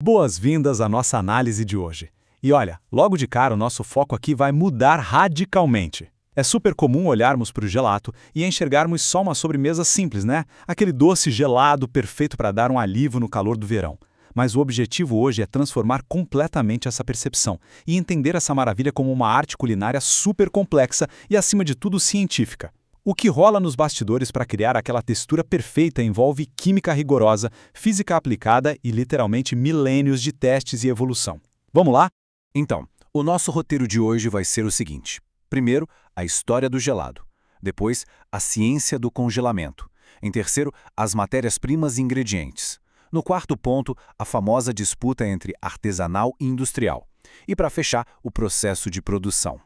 Boas-vindas à nossa análise de hoje. E olha, logo de cara o nosso foco aqui vai mudar radicalmente. É super comum olharmos para o gelato e enxergarmos só uma sobremesa simples, né? Aquele doce gelado perfeito para dar um alívio no calor do verão. Mas o objetivo hoje é transformar completamente essa percepção e entender essa maravilha como uma arte culinária super complexa e, acima de tudo, científica. O que rola nos bastidores para criar aquela textura perfeita envolve química rigorosa, física aplicada e literalmente milênios de testes e evolução. Vamos lá? Então, o nosso roteiro de hoje vai ser o seguinte. Primeiro, a história do gelado. Depois, a ciência do congelamento. Em terceiro, as matérias-primas e ingredientes. No quarto ponto, a famosa disputa entre artesanal e industrial. E para fechar, o processo de produção.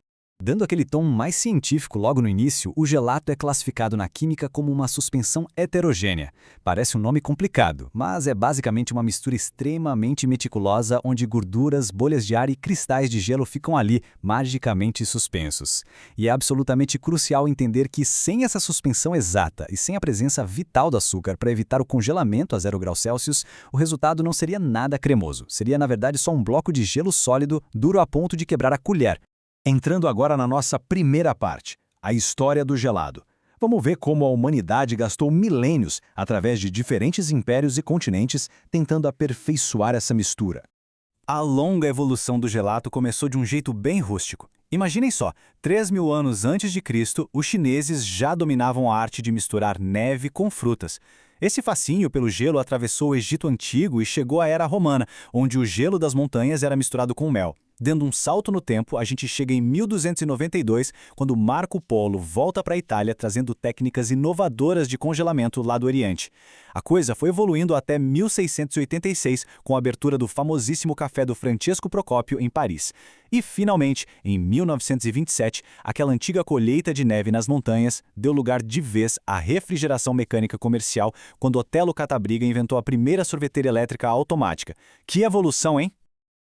Dando aquele tom mais científico logo no início, o gelato é classificado na química como uma suspensão heterogênea. Parece um nome complicado, mas é basicamente uma mistura extremamente meticulosa onde gorduras, bolhas de ar e cristais de gelo ficam ali, magicamente suspensos. E é absolutamente crucial entender que sem essa suspensão exata e sem a presença vital do açúcar para evitar o congelamento a 0 graus Celsius, o resultado não seria nada cremoso. Seria, na verdade, só um bloco de gelo sólido, duro a ponto de quebrar a colher. Entrando agora na nossa primeira parte, a história do gelado. Vamos ver como a humanidade gastou milênios, através de diferentes impérios e continentes, tentando aperfeiçoar essa mistura. A longa evolução do gelato começou de um jeito bem rústico. Imaginem só, 3.000 anos antes de Cristo, os chineses já dominavam a arte de misturar neve com frutas. Esse fascínio pelo gelo atravessou o Egito Antigo e chegou à Era Romana, onde o gelo das montanhas era misturado com mel. Dando um salto no tempo, a gente chega em 1292, quando Marco Polo volta para a Itália trazendo técnicas inovadoras de congelamento lá do Oriente. A coisa foi evoluindo até 1686, com a abertura do famosíssimo café do Francesco Procópio em Paris. E, finalmente, em 1927, aquela antiga colheita de neve nas montanhas deu lugar de vez à refrigeração mecânica comercial, quando Otello Catabriga inventou a primeira sorveteira elétrica automática. Que evolução, hein?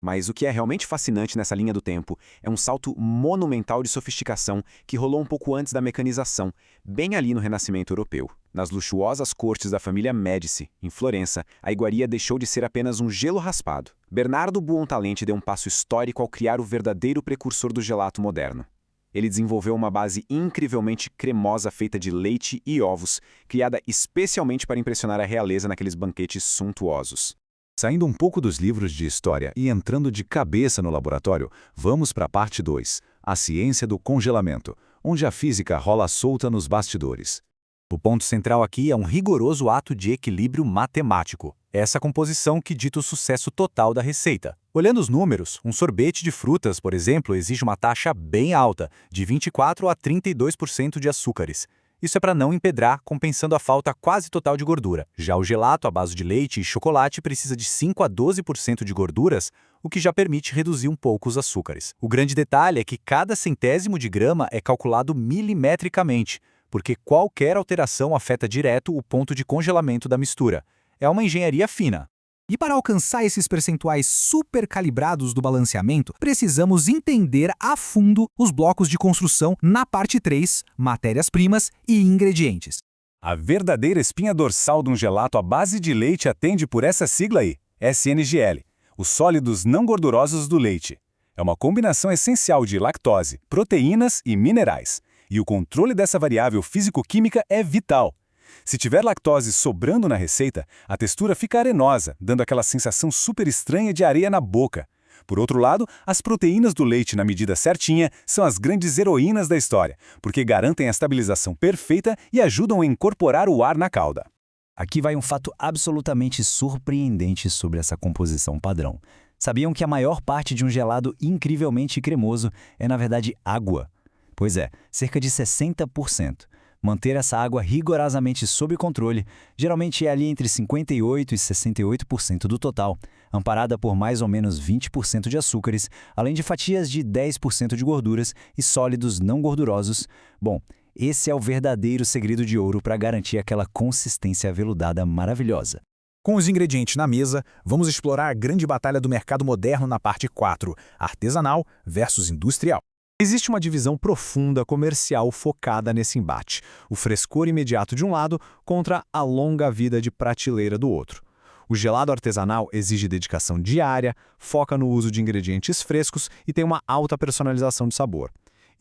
Mas o que é realmente fascinante nessa linha do tempo é um salto monumental de sofisticação que rolou um pouco antes da mecanização, bem ali no Renascimento Europeu. Nas luxuosas cortes da família Médici, em Florença, a iguaria deixou de ser apenas um gelo raspado. Bernardo Buontalenti deu um passo histórico ao criar o verdadeiro precursor do gelato moderno. Ele desenvolveu uma base incrivelmente cremosa feita de leite e ovos, criada especialmente para impressionar a realeza naqueles banquetes suntuosos. Saindo um pouco dos livros de história e entrando de cabeça no laboratório, vamos para a parte 2, a ciência do congelamento, onde a física rola solta nos bastidores. O ponto central aqui é um rigoroso ato de equilíbrio matemático. Essa composição que dita o sucesso total da receita. Olhando os números, um sorvete de frutas, por exemplo, exige uma taxa bem alta, de 24% a 32% de açúcares. Isso é para não empedrar, compensando a falta quase total de gordura. Já o gelato à base de leite e chocolate precisa de 5% a 12% de gorduras, o que já permite reduzir um pouco os açúcares. O grande detalhe é que cada centésimo de grama é calculado milimetricamente, porque qualquer alteração afeta direto o ponto de congelamento da mistura. É uma engenharia fina. E para alcançar esses percentuais super calibrados do balanceamento, precisamos entender a fundo os blocos de construção na parte 3, matérias-primas e ingredientes. A verdadeira espinha dorsal de um gelato à base de leite atende por essa sigla aí, SNGL, os sólidos não gordurosos do leite. É uma combinação essencial de lactose, proteínas e minerais. E o controle dessa variável físico-química é vital. Se tiver lactose sobrando na receita, a textura fica arenosa, dando aquela sensação super estranha de areia na boca. Por outro lado, as proteínas do leite na medida certinha são as grandes heroínas da história, porque garantem a estabilização perfeita e ajudam a incorporar o ar na calda. Aqui vai um fato absolutamente surpreendente sobre essa composição padrão. Sabiam que a maior parte de um gelado incrivelmente cremoso é, na verdade, água? Pois é, cerca de 60%. Manter essa água rigorosamente sob controle geralmente é ali entre 58% e 68% do total, amparada por mais ou menos 20% de açúcares, além de fatias de 10% de gorduras e sólidos não gordurosos. Bom, esse é o verdadeiro segredo de ouro para garantir aquela consistência aveludada maravilhosa. Com os ingredientes na mesa, vamos explorar a grande batalha do mercado moderno na parte 4, artesanal versus industrial. Existe uma divisão profunda comercial focada nesse embate, o frescor imediato de um lado contra a longa vida de prateleira do outro. O gelado artesanal exige dedicação diária, foca no uso de ingredientes frescos e tem uma alta personalização de sabor.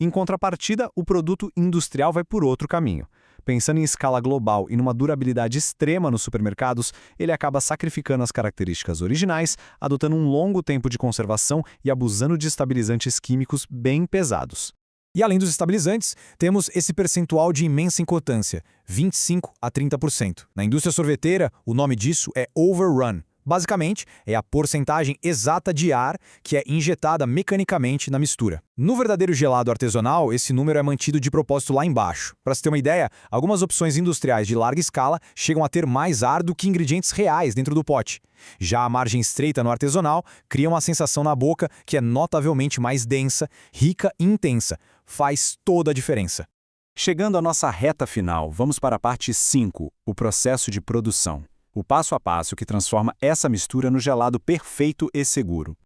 Em contrapartida, o produto industrial vai por outro caminho. Pensando em escala global e numa durabilidade extrema nos supermercados, ele acaba sacrificando as características originais, adotando um longo tempo de conservação e abusando de estabilizantes químicos bem pesados. E além dos estabilizantes, temos esse percentual de imensa importância, 25 a 30%. Na indústria sorveteira, o nome disso é overrun. Basicamente, é a porcentagem exata de ar que é injetada mecanicamente na mistura. No verdadeiro gelado artesanal, esse número é mantido de propósito lá embaixo. Para se ter uma ideia, algumas opções industriais de larga escala chegam a ter mais ar do que ingredientes reais dentro do pote. Já a margem estreita no artesanal cria uma sensação na boca que é notavelmente mais densa, rica e intensa. Faz toda a diferença. Chegando à nossa reta final, vamos para a parte 5, o processo de produção. O passo a passo que transforma essa mistura no gelado perfeito e seguro.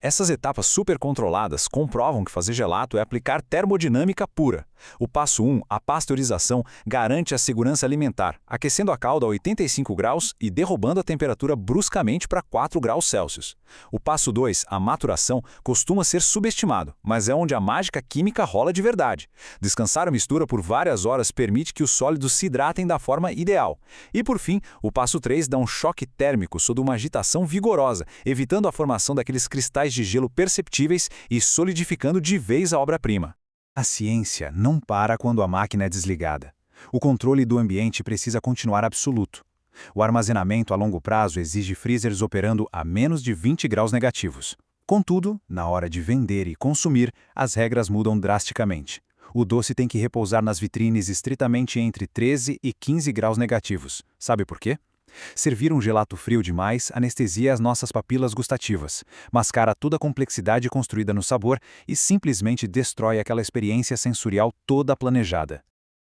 Essas etapas super controladas comprovam que fazer gelato é aplicar termodinâmica pura. O passo 1, a pasteurização, garante a segurança alimentar, aquecendo a calda a 85 graus e derrubando a temperatura bruscamente para 4 graus Celsius. O passo 2, a maturação, costuma ser subestimado, mas é onde a mágica química rola de verdade. Descansar a mistura por várias horas permite que os sólidos se hidratem da forma ideal. E por fim, o passo 3 dá um choque térmico sob uma agitação vigorosa, evitando a formação daqueles cristais de gelo perceptíveis e solidificando de vez a obra-prima. A ciência não para quando a máquina é desligada. O controle do ambiente precisa continuar absoluto. O armazenamento a longo prazo exige freezers operando a menos de 20 graus negativos. Contudo, na hora de vender e consumir, as regras mudam drasticamente. O doce tem que repousar nas vitrines estritamente entre 13 e 15 graus negativos. Sabe por quê? Servir um gelato frio demais anestesia as nossas papilas gustativas, mascara toda a complexidade construída no sabor e simplesmente destrói aquela experiência sensorial toda planejada.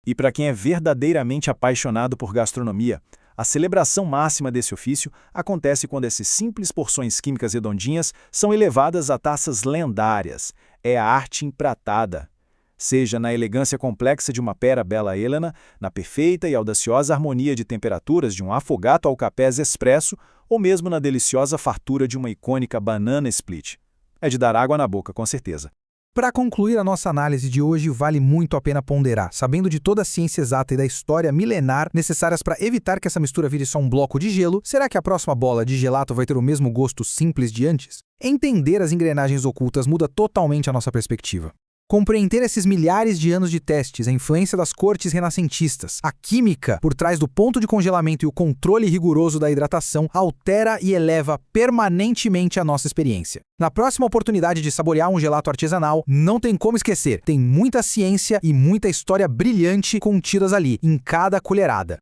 E para quem é verdadeiramente apaixonado por gastronomia, a celebração máxima desse ofício acontece quando essas simples porções químicas redondinhas são elevadas a taças lendárias. É a arte empratada. Seja na elegância complexa de uma pera bella Helena, na perfeita e audaciosa harmonia de temperaturas de um affogato ao capés expresso, ou mesmo na deliciosa fartura de uma icônica banana split. É de dar água na boca, com certeza. Para concluir a nossa análise de hoje, vale muito a pena ponderar, sabendo de toda a ciência exata e da história milenar necessárias para evitar que essa mistura vire só um bloco de gelo, será que a próxima bola de gelato vai ter o mesmo gosto simples de antes? Entender as engrenagens ocultas muda totalmente a nossa perspectiva. Compreender esses milhares de anos de testes, a influência das cortes renascentistas, a química por trás do ponto de congelamento e o controle rigoroso da hidratação altera e eleva permanentemente a nossa experiência. Na próxima oportunidade de saborear um gelato artesanal, não tem como esquecer, tem muita ciência e muita história brilhante contidas ali, em cada colherada.